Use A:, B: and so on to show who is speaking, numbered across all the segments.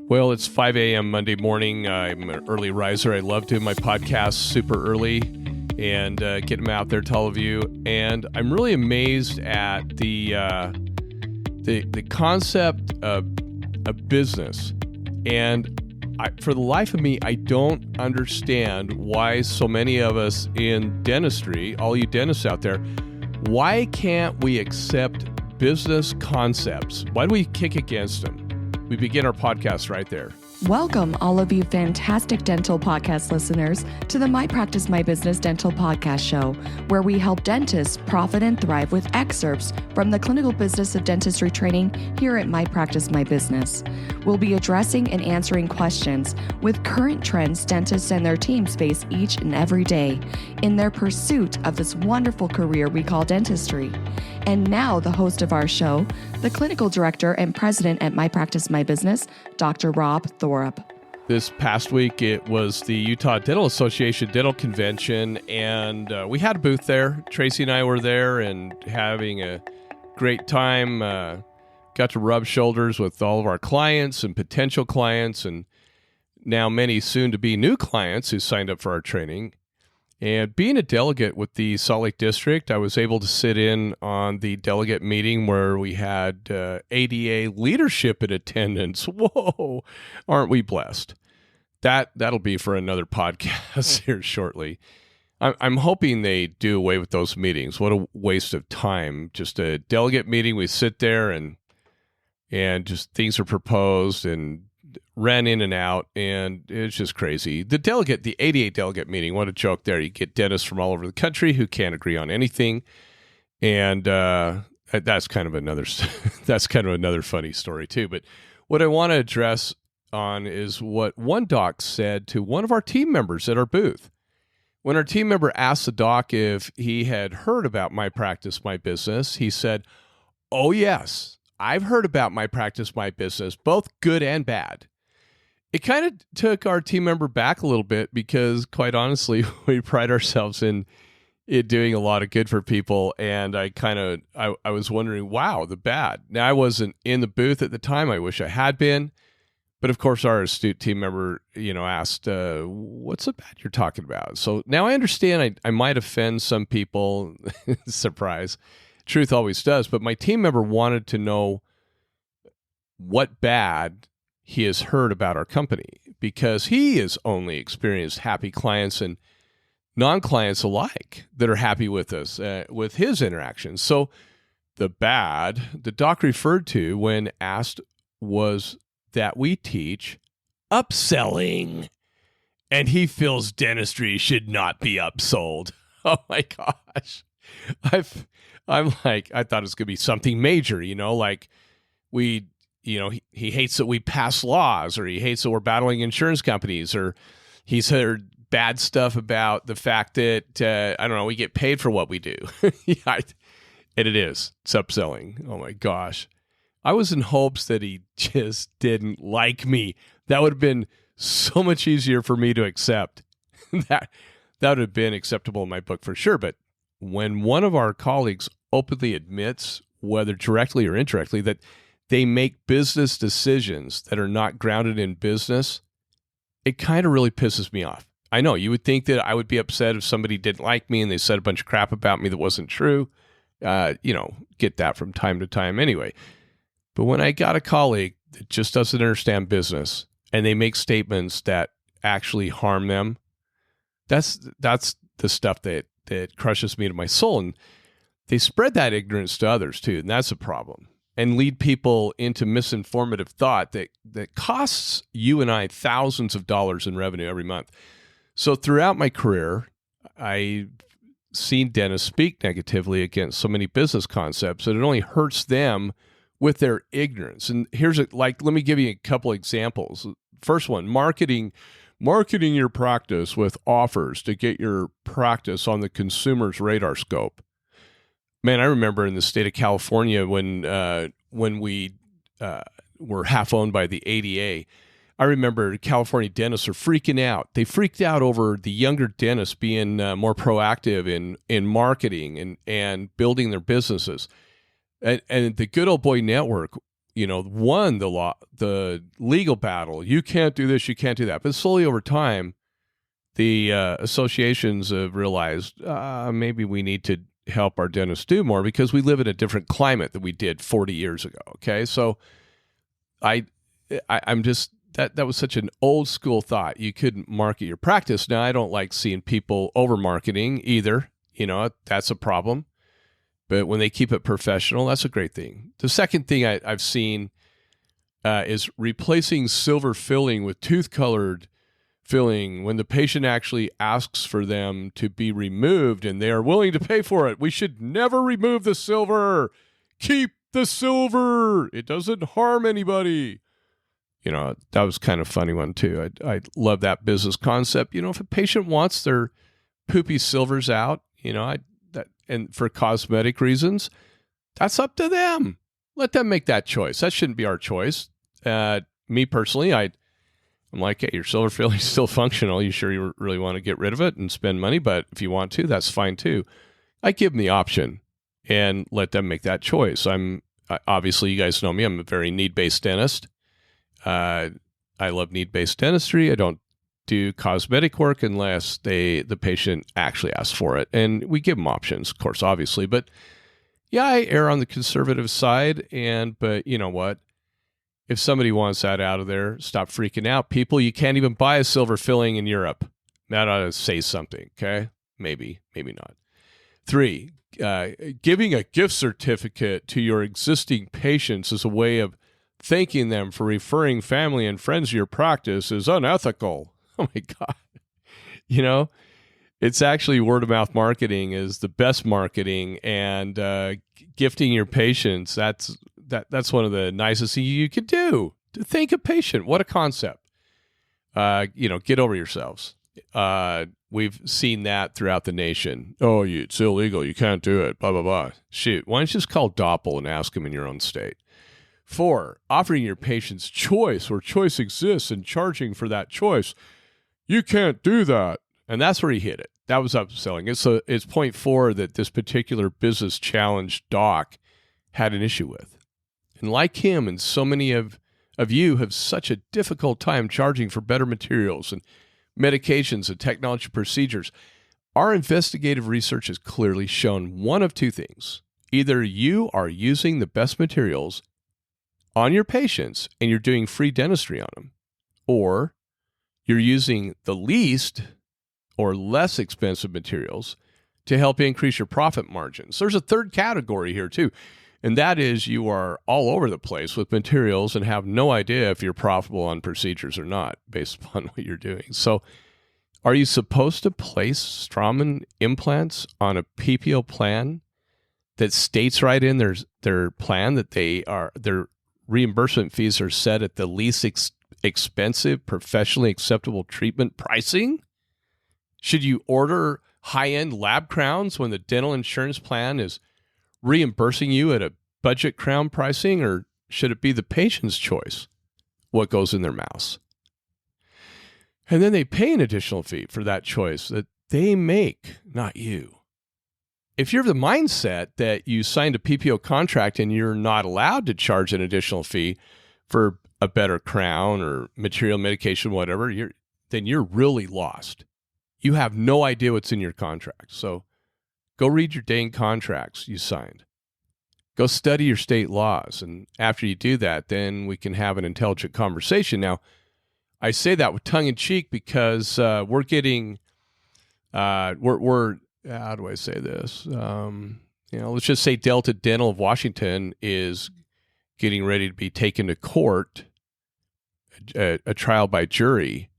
A: Well, it's 5 a.m. Monday morning. I'm an early riser. I love doing my podcasts super early and getting them out there to all of you. And I'm really amazed at the concept of a business. And for the life of me, I don't understand why so many of us in dentistry, all you dentists out there, why can't we accept business concepts? Why do we kick against them? We begin our podcast right there.
B: Welcome, all of you fantastic dental podcast listeners, to the My Practice, My Business Dental Podcast Show, where we help dentists profit and thrive with excerpts from the clinical business of dentistry training here at My Practice, My Business. We'll be addressing and answering questions with current trends dentists and their teams face each and every day in their pursuit of this wonderful career we call dentistry. And now the host of our show, the clinical director and president at My Practice, My Business, Dr. Rob Thorup.
A: This past week, it was the Utah Dental Association Dental Convention, and we had a booth there. Tracy and I were there and having a great time. Got to rub shoulders with all of our clients and potential clients, and now many soon-to-be new clients who signed up for our training. And being a delegate with the Salt Lake District, I was able to sit in on the delegate meeting where we had ADA leadership in attendance. Whoa, aren't we blessed? That'll be for another podcast here shortly. I'm hoping they do away with those meetings. What a waste of time. Just a delegate meeting. We sit there and just things are proposed and ran in and out, and it's just crazy. The ADA delegate meeting, what a joke there. You get dentists from all over the country who can't agree on anything, and that's kind of another funny story too. But what I want to address on is what one doc said to one of our team members at our booth. When our team member asked the doc if he had heard about My Practice, My Business, he said, "Oh yes, I've heard about My Practice, My Business, both good and bad." It kind of took our team member back a little bit because, quite honestly, we pride ourselves in it doing a lot of good for people. And I was wondering, wow, the bad. Now, I wasn't in the booth at the time. I wish I had been. But of course, our astute team member, asked, what's the bad you're talking about? So now I understand I might offend some people. Surprise. Truth always does. But my team member wanted to know what bad he has heard about our company, because he has only experienced happy clients and non-clients alike that are happy with us, with his interactions. So the bad the doc referred to when asked was that we teach upselling, and he feels dentistry should not be upsold. Oh my gosh. I thought it was going to be something major, like he hates that we pass laws, or he hates that we're battling insurance companies, or he's heard bad stuff about the fact that, we get paid for what we do. And it's upselling. Oh my gosh. I was in hopes that he just didn't like me. That would have been so much easier for me to accept. That would have been acceptable in my book for sure. But when one of our colleagues openly admits, whether directly or indirectly, that they make business decisions that are not grounded in business, it kind of really pisses me off. I know you would think that I would be upset if somebody didn't like me and they said a bunch of crap about me that wasn't true. Get that from time to time anyway. But when I got a colleague that just doesn't understand business and they make statements that actually harm them, that's the stuff that crushes me to my soul. And they spread that ignorance to others too, and that's a problem. And lead people into misinformative thought that costs you and I thousands of dollars in revenue every month. So throughout my career, I've seen dentists speak negatively against so many business concepts that it only hurts them with their ignorance. And let me give you a couple examples. First one, marketing your practice with offers to get your practice on the consumer's radar scope. Man, I remember in the state of California when we were half owned by the ADA, I remember California dentists are freaking out. They freaked out over the younger dentists being more proactive in marketing and building their businesses. And the Good Old Boy Network, won the legal battle. You can't do this, you can't do that. But slowly over time, the associations have realized maybe we need to help our dentists do more because we live in a different climate than we did 40 years ago. Okay, so I'm just that was such an old school thought. You couldn't market your practice. Now I don't like seeing people over marketing either. That's a problem. But when they keep it professional, that's a great thing. The second thing I've seen is replacing silver filling with tooth-colored filling when the patient actually asks for them to be removed and they are willing to pay for it. We should never remove the silver. Keep the silver. It doesn't harm anybody. That was kind of a funny one too. I love that business concept. If a patient wants their poopy silvers out, and for cosmetic reasons, that's up to them. Let them make that choice. That shouldn't be our choice. Me personally, I'm like, hey, your silver filling is still functional. You sure you really want to get rid of it and spend money? But if you want to, that's fine too. I give them the option and let them make that choice. Obviously, you guys know me. I'm a very need-based dentist. I love need-based dentistry. I don't do cosmetic work unless the patient actually asks for it. And we give them options, of course, obviously. But yeah, I err on the conservative side. But you know what? If somebody wants that out of there, stop freaking out. People, you can't even buy a silver filling in Europe. That ought to say something, okay? Maybe not. 3, giving a gift certificate to your existing patients as a way of thanking them for referring family and friends to your practice is unethical. Oh my God. It's actually word of mouth marketing is the best marketing, and gifting your patients, that's one of the nicest things you could do. To thank a patient. What a concept. Get over yourselves. We've seen that throughout the nation. Oh, it's illegal. You can't do it. Blah, blah, blah. Shoot. Why don't you just call Doppel and ask them in your own state? 4, offering your patients choice where choice exists and charging for that choice. You can't do that. And that's where he hit it. That was upselling. It's point 4 that this particular business challenge doc had an issue with. And like him and so many of you have such a difficult time charging for better materials and medications and technology procedures, our investigative research has clearly shown one of two things. Either you are using the best materials on your patients and you're doing free dentistry on them, or you're using the least or less expensive materials to help increase your profit margins. There's a third category here too, and that is you are all over the place with materials and have no idea if you're profitable on procedures or not based upon what you're doing. So are you supposed to place Straumann implants on a PPO plan that states right in their plan that their reimbursement fees are set at the least expensive, professionally acceptable treatment pricing? Should you order high-end lab crowns when the dental insurance plan is reimbursing you at a budget crown pricing, or should it be the patient's choice what goes in their mouths? And then they pay an additional fee for that choice that they make, not you. If you're of the mindset that you signed a PPO contract and you're not allowed to charge an additional fee for a better crown or material, medication, whatever, then you're really lost. You have no idea what's in your contract. So go read your dang contracts you signed. Go study your state laws. And after you do that, then we can have an intelligent conversation. Now, I say that with tongue in cheek because we're getting, how do I say this? Let's just say Delta Dental of Washington is getting ready to be taken to court, a trial by jury.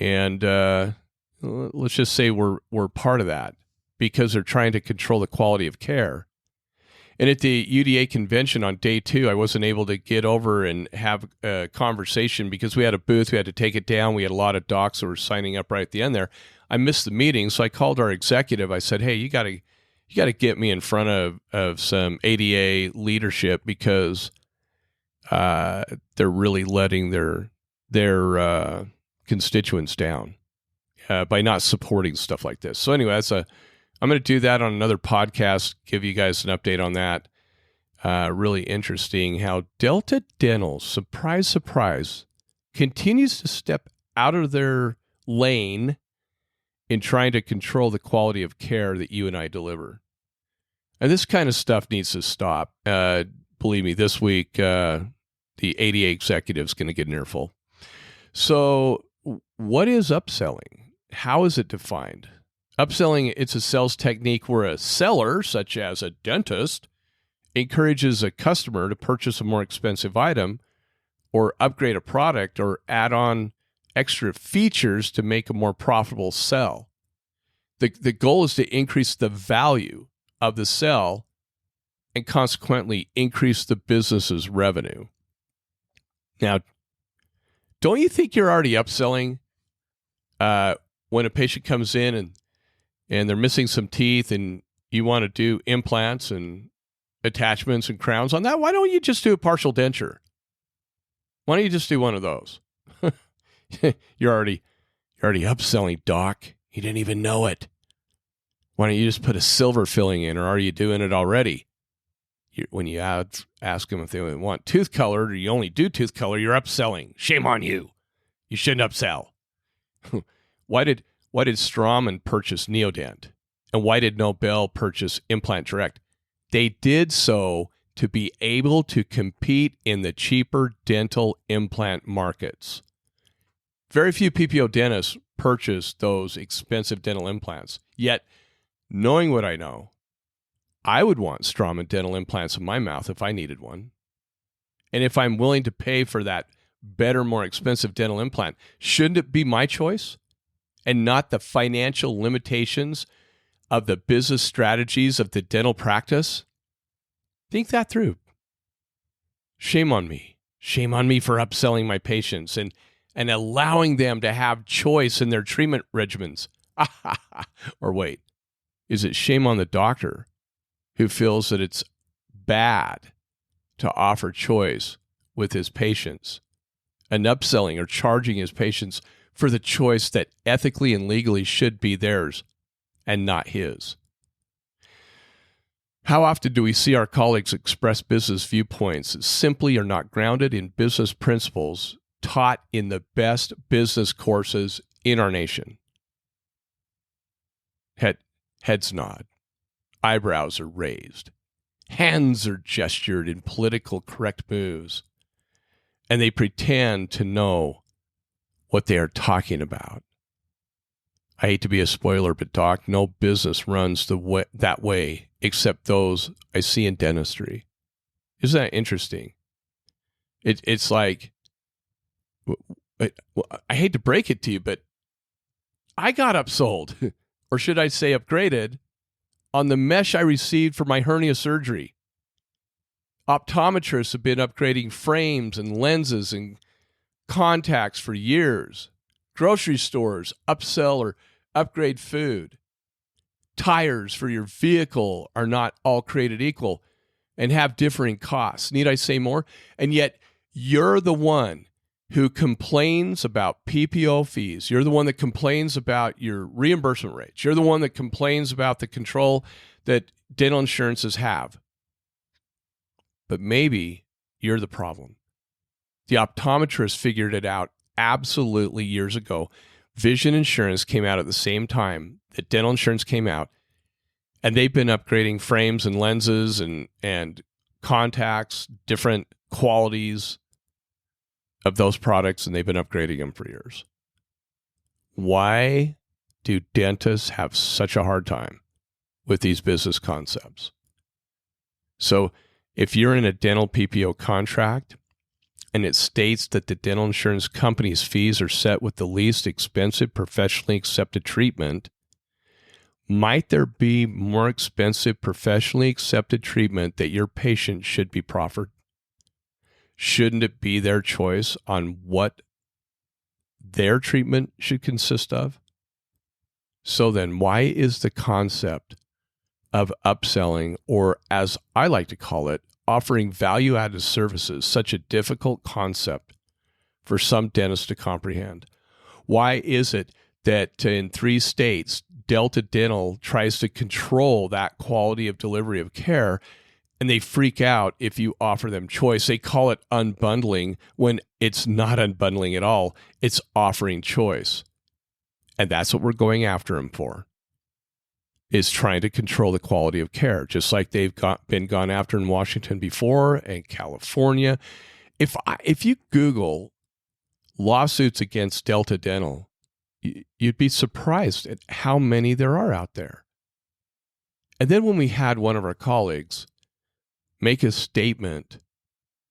A: And let's just say we're part of that because they're trying to control the quality of care. And at the UDA convention on day 2, I wasn't able to get over and have a conversation because we had a booth. We had to take it down. We had a lot of docs that were signing up right at the end there. I missed the meeting, so I called our executive. I said, hey, you got to get me in front of some ADA leadership because they're really letting their constituents down by not supporting stuff like this. So anyway, I'm going to do that on another podcast, give you guys an update on that. really interesting how Delta Dental, surprise, surprise, continues to step out of their lane in trying to control the quality of care that you and I deliver. And this kind of stuff needs to stop. Believe me, this week, the ADA executive is going to get an earful. So what is upselling? How is it defined? Upselling, it's a sales technique where a seller, such as a dentist, encourages a customer to purchase a more expensive item or upgrade a product or add on extra features to make a more profitable sell. The goal is to increase the value of the sell and consequently increase the business's revenue. Now, don't you think you're already upselling when a patient comes in and they're missing some teeth and you want to do implants and attachments and crowns on that? Why don't you just do a partial denture? Why don't you just do one of those? You're already upselling, doc. You didn't even know it. Why don't you just put a silver filling in, or are you doing it already? When you ask them if they want tooth colored or you only do tooth color, you're upselling. Shame on you. You shouldn't upsell. Why did Straumann purchase Neodent? And why did Nobel purchase Implant Direct? They did so to be able to compete in the cheaper dental implant markets. Very few PPO dentists purchase those expensive dental implants. Yet, knowing what I know, I would want Straumann dental implants in my mouth if I needed one. And if I'm willing to pay for that better, more expensive dental implant, shouldn't it be my choice and not the financial limitations of the business strategies of the dental practice? Think that through. Shame on me. Shame on me for upselling my patients and allowing them to have choice in their treatment regimens. Or wait, is it shame on the doctor who feels that it's bad to offer choice with his patients and upselling or charging his patients for the choice that ethically and legally should be theirs and not his? How often do we see our colleagues express business viewpoints that simply are not grounded in business principles taught in the best business courses in our nation? Heads nod. Eyebrows are raised. Hands are gestured in political correct moves. And they pretend to know what they are talking about. I hate to be a spoiler, but Doc, no business runs that way except those I see in dentistry. Isn't that interesting? It's like, I hate to break it to you, but I got upsold, or should I say upgraded, on the mesh I received for my hernia surgery. Optometrists have been upgrading frames and lenses and contacts for years. Grocery stores upsell or upgrade food. Tires for your vehicle are not all created equal and have differing costs. Need I say more? And yet you're the one who complains about PPO fees. You're the one that complains about your reimbursement rates. You're the one that complains about the control that dental insurances have. But maybe you're the problem. The optometrist figured it out absolutely years ago. Vision insurance came out at the same time that dental insurance came out, and they've been upgrading frames and lenses and contacts, different qualities of those products, and they've been upgrading them for years. Why do dentists have such a hard time with these business concepts? So if you're in a dental PPO contract and it states that the dental insurance company's fees are set with the least expensive professionally accepted treatment, might there be more expensive professionally accepted treatment that your patient should be proffered? Shouldn't it be their choice on what their treatment should consist of? So then, why is the concept of upselling, or as I like to call it, offering value-added services, such a difficult concept for some dentists to comprehend? Why is it that in 3 states, Delta Dental tries to control that quality of delivery of care, And they freak out if you offer them choice. They call it unbundling when it's not unbundling at all. It's offering choice. And that's what we're going after them for, is trying to control the quality of care, just like they've been gone after in Washington before and California. If you Google lawsuits against Delta Dental, you'd be surprised at how many there are out there. And then when we had one of our colleagues make a statement,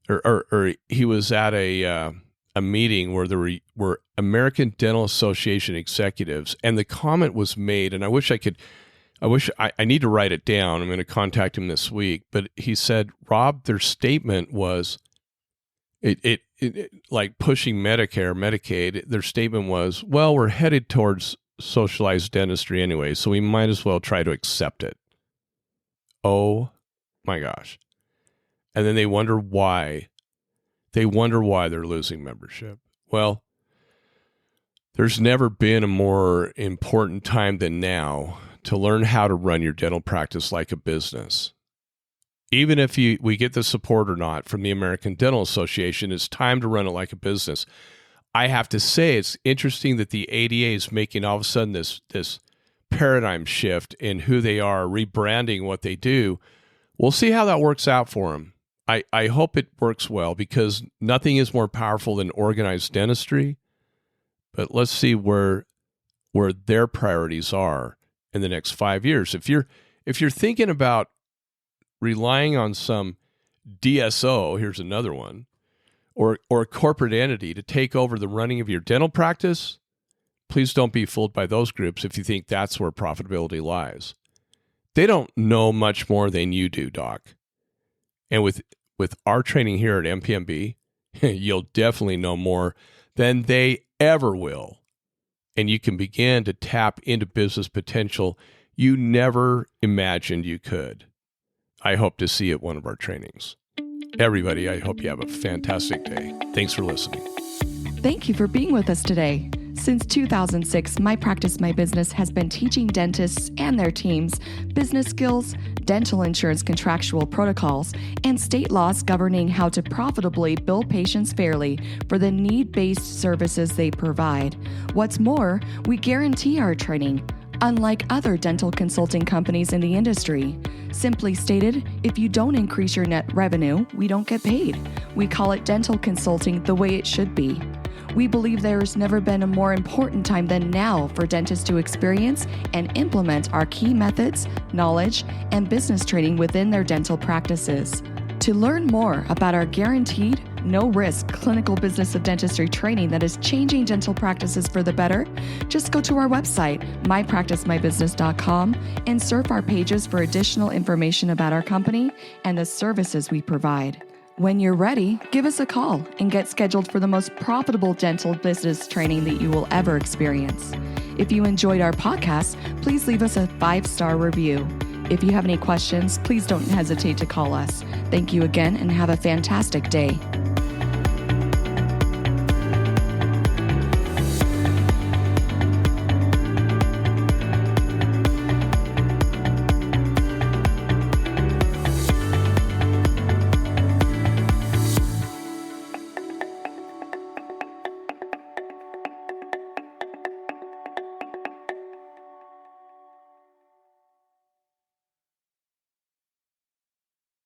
A: or he was at a meeting where there were American Dental Association executives, and the comment was made, and I need to write it down. I'm going to contact him this week. But he said, Rob, their statement was, it like pushing Medicare, Medicaid. Their statement was, well, we're headed towards socialized dentistry anyway, so we might as well try to accept it. Oh my gosh. And then they wonder why. They wonder why they're losing membership. Well, there's never been a more important time than now to learn how to run your dental practice like a business. Even if we get the support or not from the American Dental Association, it's time to run it like a business. I have to say, it's interesting that the ADA is making all of a sudden this paradigm shift in who they are, rebranding what they do. We'll see how that works out for them. I hope it works well, because nothing is more powerful than organized dentistry. But let's see where their priorities are in the next 5 years. If you're thinking about relying on some DSO, here's another one, or corporate entity to take over the running of your dental practice, please don't be fooled by those groups if you think that's where profitability lies. They don't know much more than you do, Doc. And with our training here at MPMB, you'll definitely know more than they ever will. And you can begin to tap into business potential you never imagined you could. I hope to see you at one of our trainings. Everybody, I hope you have a fantastic day. Thanks for listening.
B: Thank you for being with us today. Since 2006, My Practice, My Business has been teaching dentists and their teams business skills, dental insurance contractual protocols, and state laws governing how to profitably bill patients fairly for the need-based services they provide. What's more, we guarantee our training, unlike other dental consulting companies in the industry. Simply stated, if you don't increase your net revenue, we don't get paid. We call it dental consulting the way it should be. We believe there's never been a more important time than now for dentists to experience and implement our key methods, knowledge, and business training within their dental practices. To learn more about our guaranteed, no-risk clinical business of dentistry training that is changing dental practices for the better, just go to our website, mypracticemybusiness.com, and surf our pages for additional information about our company and the services we provide. When you're ready, give us a call and get scheduled for the most profitable dental business training that you will ever experience. If you enjoyed our podcast, please leave us a 5-star review. If you have any questions, please don't hesitate to call us. Thank you again and have a fantastic day.